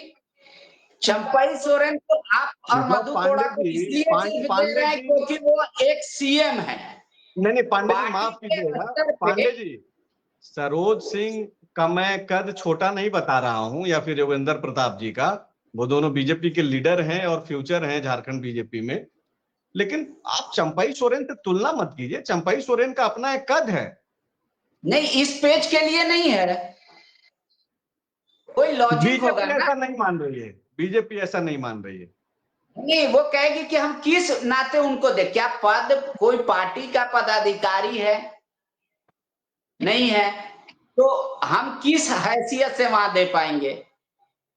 चंपई सोरेन को आप और मधु कोड़ा को इसलिए दे रहे हैं क्योंकि वो एक सीएम है। नहीं पांडे जी माफ कीजिएगा, पांडे जी सरोज सिंह का मैं कद छोटा नहीं बता रहा हूं, या फिर योगेंद्र प्रताप जी का, वो दोनों बीजेपी के लीडर हैं और फ्यूचर हैं झारखंड बीजेपी में। लेकिन आप चंपई सोरेन से तुलना मत कीजिए, चंपई सोरेन का अपना एक कद है। नहीं, इस पेज के लिए नहीं है, कोई लॉजिक होगा ना। ऐसा नहीं मान रही है बीजेपी, ऐसा नहीं मान रही है। नहीं, वो कहेगी कि हम किस नाते उनको दे, क्या पद कोई पार्टी का पदाधिकारी है? नहीं है, तो हम किस हैसियत से वहां दे पाएंगे?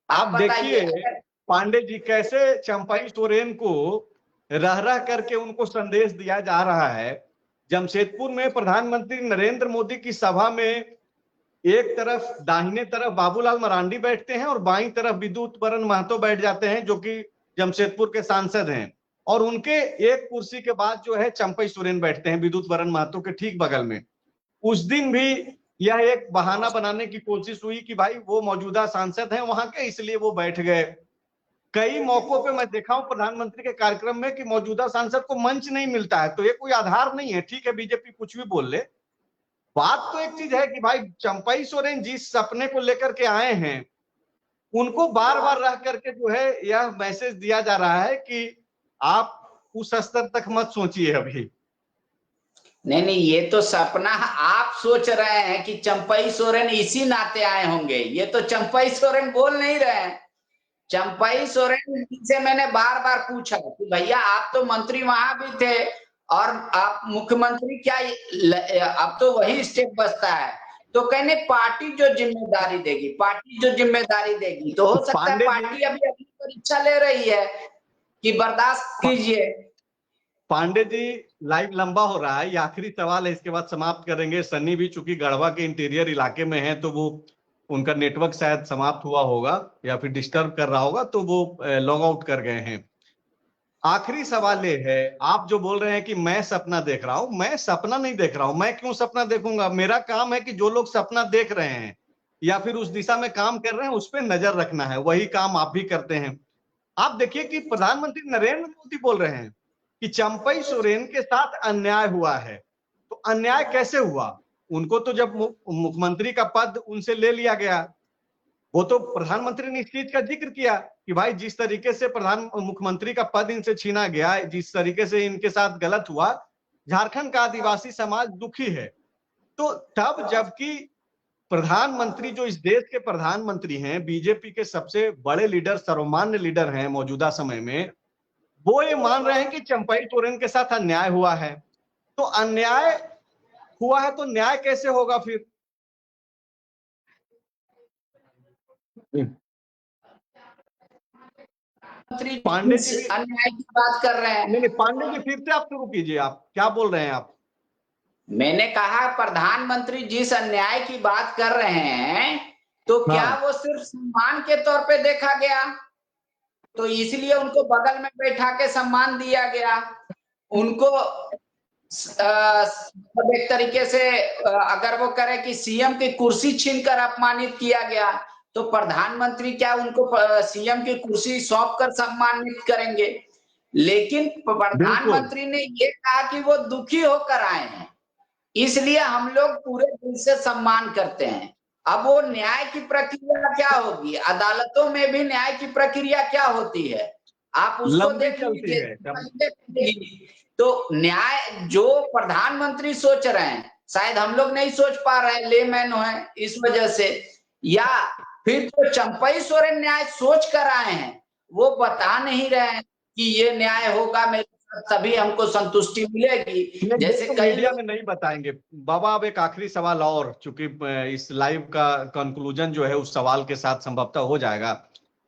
आप देखिए पांडे जी कैसे चंपई सोरेन को रह रह करके उनको संदेश दिया जा रहा है। जमशेदपुर में प्रधानमंत्री नरेंद्र मोदी की सभा में एक तरफ दाहिने तरफ बाबूलाल मरांडी बैठते हैं और बाईं तरफ विद्युत वरण महतो बैठ जाते हैं, जो कि जमशेदपुर के सांसद हैं, और उनके एक कुर्सी के बाद जो है चंपई सोरेन बैठते हैं विद्युत वरण महतो के ठीक बगल में। उस दिन भी यह एक बहाना बनाने की कोशिश हुई कि भाई वो मौजूदा सांसद हैं वहां के, इसलिए वो बैठ गए। कई मौकों पे मैं देखा हूं प्रधानमंत्री के कार्यक्रम में कि मौजूदा सांसद को मंच नहीं मिलता है, तो ये कोई आधार नहीं है। ठीक है बीजेपी कुछ भी बोल ले, बात तो एक चीज है कि भाई चंपई सोरेन जिस सपने को लेकर के आए हैं उनको बार बार रह करके जो है यह मैसेज दिया जा रहा है कि आप उस स्तर तक मत सोचिए अभी। नहीं नहीं, ये तो सपना आप सोच रहे हैं कि चंपई सोरेन इसी नाते आए होंगे। ये तो चंपई सोरेन बोल नहीं रहे हैं। चंपई सोरेन से मैंने बार बार पूछा कि भैया आप तो मंत्री वहां भी थे और आप मुख्यमंत्री क्या, अब तो वही स्टेप बचता है। तो कहने पार्टी जो जिम्मेदारी देगी, पार्टी जो जिम्मेदारी देगी, तो हो सकता है पार्टी अभी अपनी परीक्षा ले रही है कि बर्दाश्त कीजिए। पांडे जी, लाइव लंबा हो रहा है, ये आखिरी सवाल है, इसके बाद समाप्त करेंगे। सन्नी भी चूंकि गढ़वा के इंटीरियर इलाके में है, तो वो उनका नेटवर्क शायद समाप्त हुआ होगा या फिर डिस्टर्ब कर रहा होगा, तो वो लॉग आउट कर गए हैं। आखिरी सवाल ये है, आप जो बोल रहे हैं कि मैं सपना देख रहा हूं, मैं सपना नहीं देख रहा हूं। मैं क्यों सपना देखूंगा? मेरा काम है कि जो लोग सपना देख रहे हैं या फिर उस दिशा में काम कर रहे हैं, उस पर नजर रखना है। वही काम आप भी करते हैं। आप देखिए कि प्रधानमंत्री नरेंद्र मोदी बोल रहे हैं कि चंपई सोरेन के साथ अन्याय हुआ है। तो अन्याय कैसे हुआ? उनको तो जब मुख्यमंत्री का पद उनसे ले लिया गया, वो तो प्रधानमंत्री ने इस चीज का जिक्र किया कि भाई जिस तरीके से मुख्यमंत्री का पद इनसे छीना गया, जिस तरीके से इनके साथ गलत हुआ, झारखंड का आदिवासी समाज दुखी है। तो तब जबकि प्रधानमंत्री, जो इस देश के प्रधानमंत्री हैं, बीजेपी के सबसे बड़े लीडर, सर्वमान्य लीडर हैं मौजूदा समय में, वो ये मान रहे हैं कि चंपई सोरेन के साथ अन्याय हुआ है। तो अन्याय हुआ है तो न्याय कैसे होगा फिर? पांडे जी भी अन्याय की बात कर रहे हैं। नहीं, पांडे जी फिर से आप शुरू कीजिए, आप क्या बोल रहे हैं आप? मैंने कहा प्रधानमंत्री जिस अन्याय की बात कर रहे हैं, तो क्या वो सिर्फ सम्मान के तौर पे देखा गया? तो इसलिए उनको बगल में बैठा के सम्मान दिया गया। उनको एक तरीके से अगर वो करे कि सीएम की कुर्सी छीनकर अपमानित किया गया, तो प्रधानमंत्री क्या उनको सीएम की कुर्सी सौंप कर सम्मानित करेंगे? लेकिन प्रधानमंत्री ने ये कहा कि वो दुखी होकर आए हैं, इसलिए हम लोग पूरे दिल से सम्मान करते हैं। अब वो न्याय की प्रक्रिया क्या होगी, अदालतों में भी न्याय की प्रक्रिया क्या होती है, आप उसको देख लीजिए। तो न्याय जो प्रधानमंत्री सोच रहे हैं, शायद हम लोग नहीं सोच पा रहे हैं, लेमैन है इस वजह से, या फिर तो चंपई सोरेन न्याय सोच कर आए हैं, वो बता नहीं रहे हैं कि ये न्याय होगा मेरे साथ तभी हमको संतुष्टि मिलेगी। जैसे तो कई मीडिया में नहीं बताएंगे। बाबा, अब एक आखिरी सवाल और, चूंकि इस लाइव का कंक्लूजन जो है उस सवाल के साथ संभवतः हो जाएगा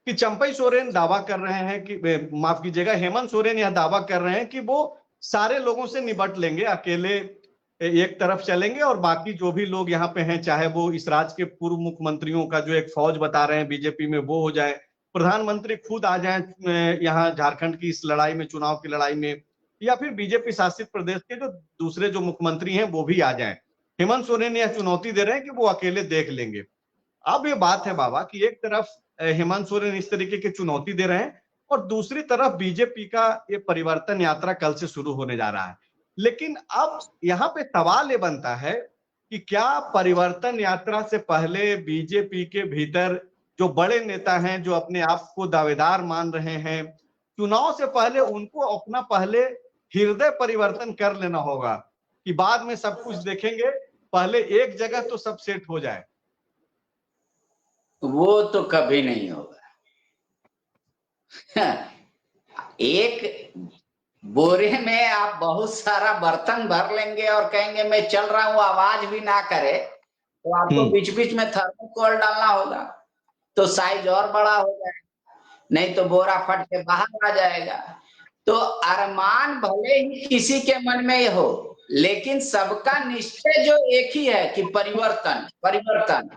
कि चंपई सोरेन दावा कर रहे हैं कि, माफ कीजिएगा, हेमंत सोरेन यह दावा कर रहे हैं कि वो सारे लोगों से निपट लेंगे, अकेले एक तरफ चलेंगे और बाकी जो भी लोग यहाँ पे हैं, चाहे वो इस राज्य के पूर्व मुख्यमंत्रियों का जो एक फौज बता रहे हैं बीजेपी में, वो हो जाए, प्रधानमंत्री खुद आ जाए यहाँ झारखंड की इस लड़ाई में, चुनाव की लड़ाई में, या फिर बीजेपी शासित प्रदेश के जो दूसरे जो मुख्यमंत्री हैं वो भी आ जाएं। हेमंत सोरेन यह चुनौती दे रहे हैं कि वो अकेले देख लेंगे। अब ये बात है बाबा कि एक तरफ हेमंत सोरेन इस तरीके की चुनौती दे रहे हैं और दूसरी तरफ बीजेपी का ये परिवर्तन यात्रा कल से शुरू होने जा रहा है। लेकिन अब यहाँ पे सवाल ये बनता है कि क्या परिवर्तन यात्रा से पहले बीजेपी के भीतर जो बड़े नेता हैं, जो अपने आप को दावेदार मान रहे हैं, चुनाव से पहले उनको अपना पहले हृदय परिवर्तन कर लेना होगा कि बाद में सब कुछ देखेंगे, पहले एक जगह तो सब सेट हो जाए? वो तो कभी नहीं होगा। एक बोरे में आप बहुत सारा बर्तन भर लेंगे और कहेंगे मैं चल रहा हूं, आवाज भी ना करे, तो आपको बीच बीच में थर्मोकोल डालना होगा, तो साइज और बड़ा हो जाएगा, नहीं तो बोरा फट के बाहर आ जाएगा। तो अरमान भले ही किसी के मन में हो, लेकिन सबका निश्चय जो एक ही है कि परिवर्तन परिवर्तन।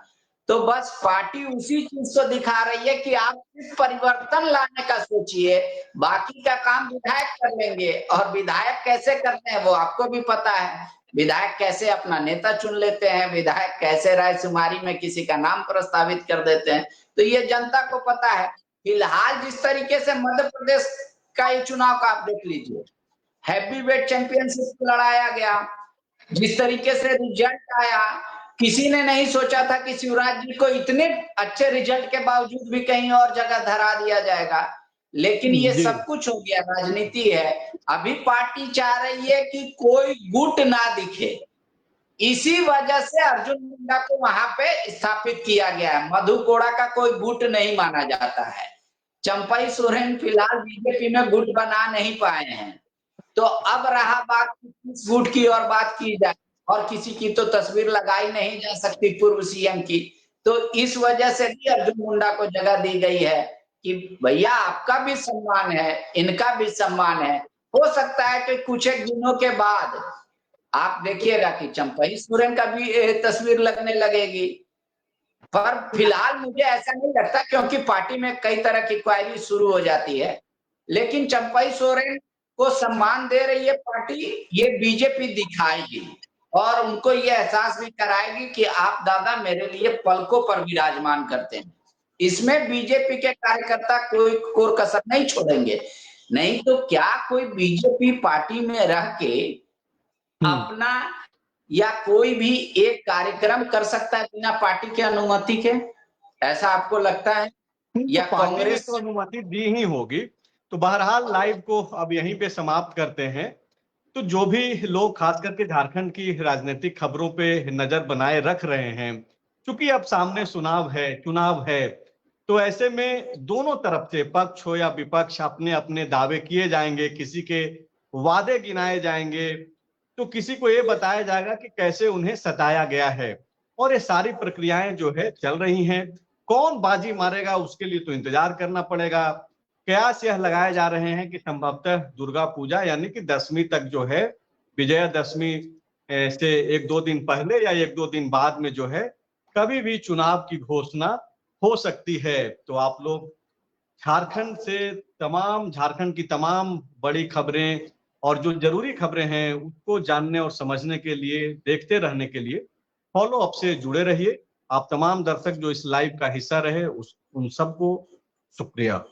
तो बस पार्टी उसी चीज को दिखा रही है कि आप सिर्फ परिवर्तन लाने का सोचिए, बाकी का काम विधायक कर लेंगे। और विधायक कैसे करते हैं वो आपको भी पता है, विधायक कैसे अपना नेता चुन लेते हैं, विधायक कैसे रायशुमारी में किसी का नाम प्रस्तावित कर देते हैं, तो ये जनता को पता है। फिलहाल जिस तरीके से मध्य प्रदेश का ये चुनाव का आप देख लीजिए, हैवी वेट चैंपियनशिप लड़ाया गया, जिस तरीके से रिजल्ट आया, किसी ने नहीं सोचा था कि शिवराज जी को इतने अच्छे रिजल्ट के बावजूद भी कहीं और जगह धरा दिया जाएगा, लेकिन ये जी। सब कुछ हो गया, राजनीति है। अभी पार्टी चाह रही है कि कोई गुट ना दिखे, इसी वजह से अर्जुन मुंडा को वहां पे स्थापित किया गया है। मधु कोड़ा का कोई गुट नहीं माना जाता है। चंपई सोरेन फिलहाल बीजेपी में गुट बना नहीं पाए हैं, तो अब रहा बात किस गुट की और बात की जाए, और किसी की तो तस्वीर लगाई नहीं जा सकती पूर्व सीएम की, तो इस वजह से भी अर्जुन मुंडा को जगह दी गई है कि भैया आपका भी सम्मान है, इनका भी सम्मान है। हो सकता है कि कुछ एक दिनों के बाद आप देखिएगा कि चंपई सोरेन का भी तस्वीर लगने लगेगी, पर फिलहाल मुझे ऐसा नहीं लगता, क्योंकि पार्टी में कई तरह की क्वायरी शुरू हो जाती है। लेकिन चंपई सोरेन को सम्मान दे रही है पार्टी, ये बीजेपी दिखाएगी और उनको ये एहसास भी कराएगी कि आप दादा मेरे लिए पलकों पर विराजमान करते हैं। इसमें बीजेपी के कार्यकर्ता कोई कोर कसर नहीं छोड़ेंगे। नहीं तो क्या कोई बीजेपी पार्टी में रह के अपना या कोई भी एक कार्यक्रम कर सकता है बिना पार्टी की अनुमति के? ऐसा आपको लगता है? या तो पार्टी ने कांग्रेस तो अनुमति दी ही होगी। तो बहरहाल लाइव को अब यहीं पे समाप्त करते हैं। तो जो भी लोग खास करके झारखंड की राजनीतिक खबरों पे नजर बनाए रख रहे हैं, क्योंकि अब सामने चुनाव है, तो ऐसे में दोनों तरफ से पक्ष हो या विपक्ष अपने अपने दावे किए जाएंगे, किसी के वादे गिनाए जाएंगे, तो किसी को ये बताया जाएगा कि कैसे उन्हें सताया गया है। और ये सारी प्रक्रियाएं जो है चल रही हैं। कौन बाजी मारेगा उसके लिए तो इंतजार करना पड़ेगा। कयास यह लगाए जा रहे हैं कि संभवतः दुर्गा पूजा यानी कि 10वीं तक जो है, विजयादशमी से 1-2 दिन पहले या 1-2 दिन बाद में जो है कभी भी चुनाव की घोषणा हो सकती है। तो आप लोग झारखंड की तमाम बड़ी खबरें और जो जरूरी खबरें हैं उसको जानने और समझने के लिए, देखते रहने के लिए फॉलो अप से जुड़े रहिए। आप तमाम दर्शक जो इस लाइव का हिस्सा रहे उन सबको शुक्रिया।